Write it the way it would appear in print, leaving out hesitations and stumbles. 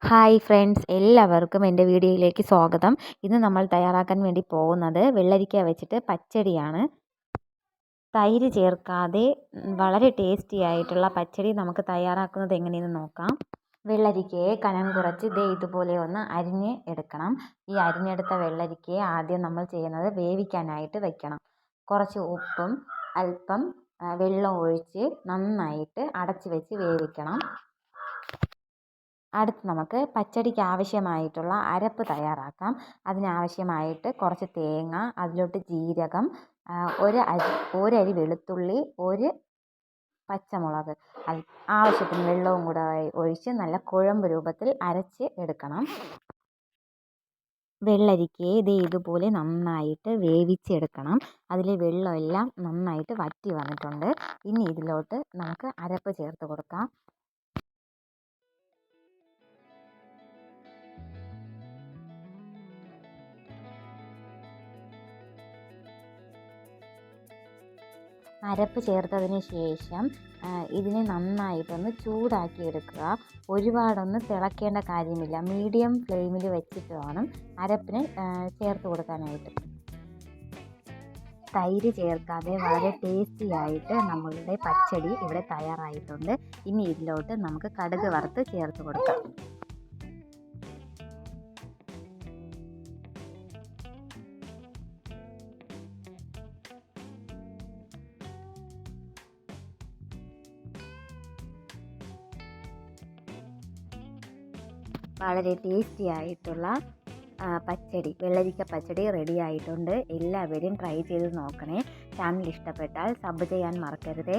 Hi friends, എല്ലാവർക്കും എൻ്റെ വീഡിയോയിലേക്ക് സ്വാഗതം. ഇന്ന് നമ്മൾ തയ്യാറാക്കാൻ വേണ്ടി പോകുന്നത് വെള്ളരിക്ക വെച്ചിട്ട് പച്ചടിയാണ്. തൈര് ചേർക്കാതെ വളരെ ടേസ്റ്റി ആയിട്ടുള്ള പച്ചടി നമുക്ക് തയ്യാറാക്കുന്നത് എങ്ങനെയെന്ന് നോക്കാം. വെള്ളരിക്കയെ കനം കുറച്ച് ഇതുപോലെ ഒന്ന് അരിഞ്ഞ് എടുക്കണം. ഈ അരിഞ്ഞെടുത്ത വെള്ളരിക്കയെ ആദ്യം നമ്മൾ ചെയ്യുന്നത് വേവിക്കാനായിട്ട് വെക്കണം. കുറച്ച് ഉപ്പും അല്പം വെള്ളം ഒഴിച്ച് നന്നായിട്ട് അടച്ച് വെച്ച് വേവിക്കണം. അടുത്ത് നമുക്ക് പച്ചടിക്ക് ആവശ്യമായിട്ടുള്ള അരപ്പ് തയ്യാറാക്കാം. അതിനാവശ്യമായിട്ട് കുറച്ച് തേങ്ങ, അതിലോട്ട് ജീരകം, ഒരരി വെളുത്തുള്ളി, ഒരു പച്ചമുളക്, ആവശ്യത്തിന് വെള്ളവും കൂടെ ഒഴിച്ച് നല്ല കുഴമ്പ് രൂപത്തിൽ അരച്ച് എടുക്കണം. വെള്ളരിക്കയെ ഇതുപോലെ നന്നായിട്ട് വേവിച്ചെടുക്കണം. അതിലെ വെള്ളമെല്ലാം നന്നായിട്ട് വറ്റി വന്നിട്ടുണ്ട്. ഇനി ഇതിലോട്ട് നമുക്ക് അരപ്പ് ചേർത്ത് കൊടുക്കാം. അരപ്പ് ചേർത്തതിന് ശേഷം ഇതിനെ നന്നായിട്ടൊന്ന് ചൂടാക്കി എടുക്കുക. ഒരുപാടൊന്ന് തിളക്കേണ്ട കാര്യമില്ല. മീഡിയം ഫ്ലെയിമിൽ വെച്ചിട്ട് വേണം അരപ്പിന് ചേർത്ത് കൊടുക്കാനായിട്ട്. തൈര് ചേർക്കാതെ വളരെ ടേസ്റ്റി ആയിട്ട് നമ്മളുടെ പച്ചടി ഇവിടെ തയ്യാറായിട്ടുണ്ട്. ഇനി ഇതിലോട്ട് നമുക്ക് കടുക് വറുത്ത് ചേർത്ത് കൊടുക്കാം. വളരെ ടേസ്റ്റി ആയിട്ടുള്ള വെള്ളരിക്ക പച്ചടി റെഡി ആയിട്ടുണ്ട്. എല്ലാവരും ട്രൈ ചെയ്ത് നോക്കണേ. ചാനൽ ഇഷ്ടപ്പെട്ടാൽ സബ് ചെയ്യാൻ മറക്കരുതേ.